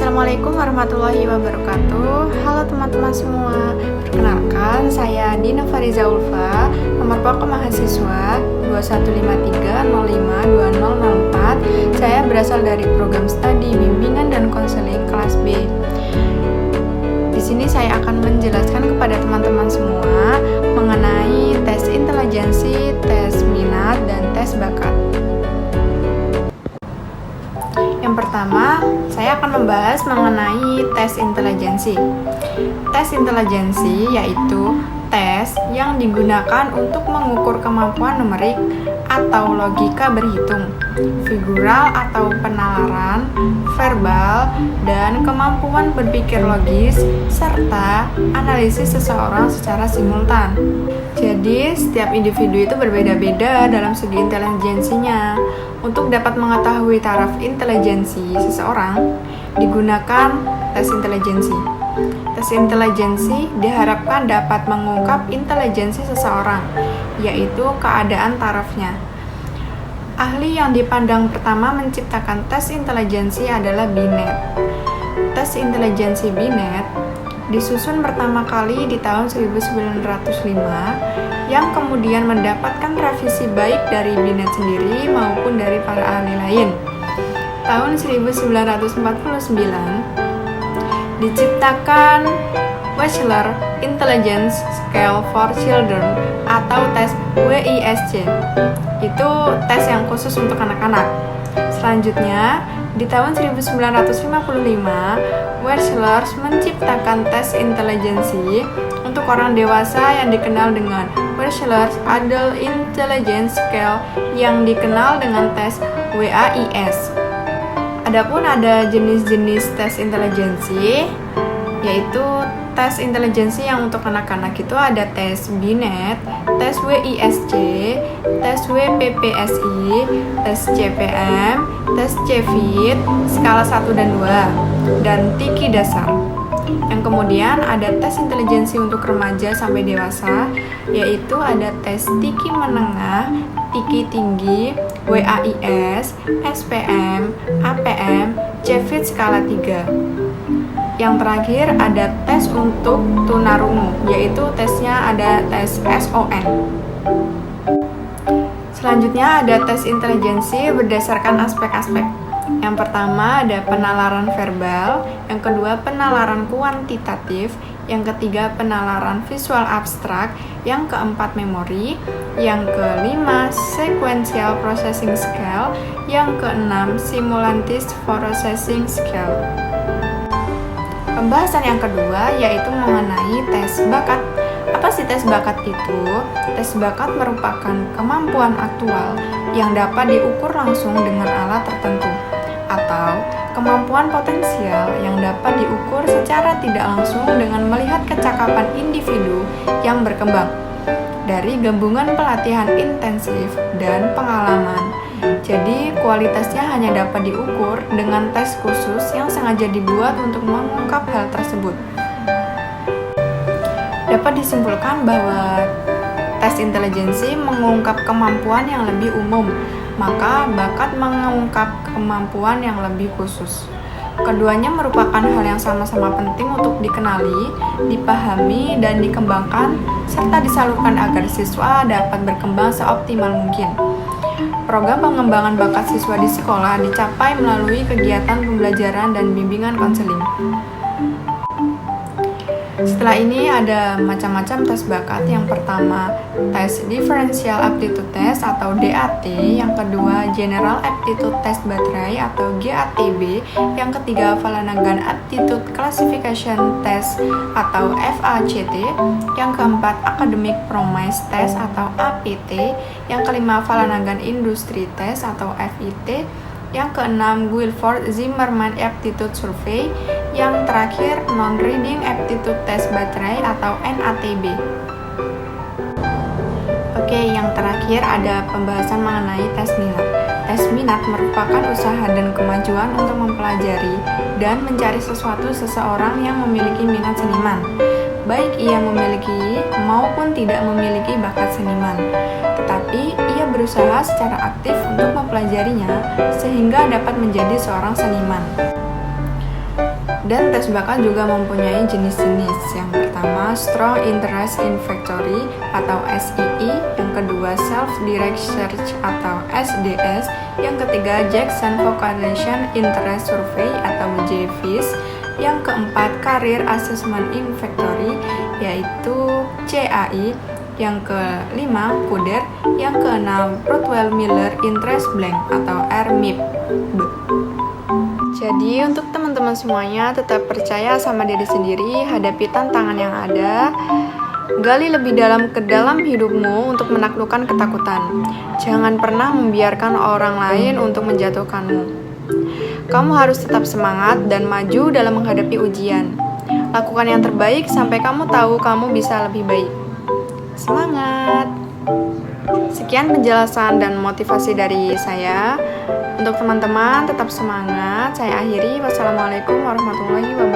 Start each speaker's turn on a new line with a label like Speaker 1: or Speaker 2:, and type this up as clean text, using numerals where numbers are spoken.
Speaker 1: Assalamualaikum warahmatullahi wabarakatuh. Halo teman-teman semua. Perkenalkan, saya Dina Fariza Ulfa, nomor pokok mahasiswa 2153052004. Saya berasal dari program studi bimbingan dan konseling kelas B. Di sini saya akan menjelaskan kepada teman-teman semua mengenai tes intelijensi, tes minat, dan tes bakat. Yang pertama, saya akan membahas mengenai tes intelijensi. Tes intelijensi yaitu tes yang digunakan untuk mengukur kemampuan numerik atau logika berhitung, figural atau penalaran, verbal, dan kemampuan berpikir logis, serta analisis seseorang secara simultan. Jadi, setiap individu itu berbeda-beda dalam segi intelijensinya. Untuk dapat mengetahui taraf intelijensi seseorang, digunakan tes intelijensi. Tes intelijensi diharapkan dapat mengungkap intelijensi seseorang, yaitu keadaan tarafnya. Ahli yang dipandang pertama menciptakan tes intelijensi adalah Binet. Tes intelijensi Binet disusun pertama kali di tahun 1905, yang kemudian mendapatkan revisi baik dari Binet sendiri maupun dari para ahli lain. Tahun 1949 diciptakan Wechsler Intelligence Scale for Children atau tes WISC. Itu tes yang khusus untuk anak-anak. Selanjutnya, di tahun 1955, Wechsler menciptakan tes intelijensi untuk orang dewasa yang dikenal dengan Wechsler Adult Intelligence Scale yang dikenal dengan tes WAIS. Adapun ada jenis-jenis tes intelijensi, yaitu tes intelijensi yang untuk anak-anak itu ada tes Binet, tes WISC, tes WPPSI, tes CPM, tes CFIT, skala 1 dan 2, dan TIKI dasar. Yang kemudian ada tes intelijensi untuk remaja sampai dewasa, yaitu ada tes TIKI menengah, TIKI tinggi, WAIS, SPM, APM, CFIT skala 3. Yang terakhir ada tes untuk tunarungu, yaitu tesnya ada tes SON. Selanjutnya ada tes intelijensi berdasarkan aspek-aspek. Yang pertama ada penalaran verbal, yang kedua penalaran kuantitatif, yang ketiga penalaran visual abstrak, yang keempat memori, yang kelima sequential processing scale, yang keenam simultaneous processing scale. Pembahasan yang kedua yaitu mengenai tes bakat. Apa sih tes bakat itu? Tes bakat merupakan kemampuan aktual yang dapat diukur langsung dengan alat tertentu, atau kemampuan potensial yang dapat diukur secara tidak langsung dengan melihat kecakapan individu yang berkembang dari gabungan pelatihan intensif dan pengalaman. Jadi, kualitasnya hanya dapat diukur dengan tes khusus yang sengaja dibuat untuk mengungkap hal tersebut. Dapat disimpulkan bahwa tes intelijensi mengungkap kemampuan yang lebih umum, maka bakat mengungkap kemampuan yang lebih khusus. Keduanya merupakan hal yang sama-sama penting untuk dikenali, dipahami, dan dikembangkan, serta disalurkan agar siswa dapat berkembang seoptimal mungkin. Program pengembangan bakat siswa di sekolah dicapai melalui kegiatan pembelajaran dan bimbingan konseling. Setelah ini ada macam-macam tes bakat. Yang pertama, tes Differential Aptitude Test atau DAT. Yang kedua, General Aptitude Test Baterai atau GATB. Yang ketiga, Flanagan Aptitude Classification Test atau FACT. Yang keempat, Academic Promise Test atau APT. Yang kelima, Flanagan Industry Test atau FIT. Yang keenam, Guilford Zimmermann Aptitude Survey. Yang terakhir, Non-Reading Aptitude Test Baterai atau NATB. Oke, yang terakhir ada pembahasan mengenai tes minat. Tes minat merupakan usaha dan kemajuan untuk mempelajari dan mencari sesuatu seseorang yang memiliki minat seniman, baik ia memiliki maupun tidak memiliki bakat seniman. Tetapi ia berusaha secara aktif untuk mempelajarinya sehingga dapat menjadi seorang seniman. Dan tes bakat juga mempunyai jenis-jenis. Yang pertama, Strong Interest in Factory atau SII. Yang kedua, Self-Direct Search atau SDS. Yang ketiga, Jackson Vocation Interest Survey atau JVIS. Yang keempat, Career Assessment in Factory yaitu CAI. Yang kelima, KUDER. Yang keenam, Rothwell Miller Interest Blank atau RMIP. Jadi untuk teman-teman semuanya tetap percaya sama diri sendiri, hadapi tantangan yang ada, gali lebih dalam ke dalam hidupmu untuk menaklukkan ketakutan. Jangan pernah membiarkan orang lain untuk menjatuhkanmu. Kamu harus tetap semangat dan maju dalam menghadapi ujian. Lakukan yang terbaik sampai kamu tahu kamu bisa lebih baik. Semangat! Sekian penjelasan dan motivasi dari saya. Untuk teman-teman tetap semangat. Saya akhiri. Wassalamualaikum warahmatullahi wabarakatuh.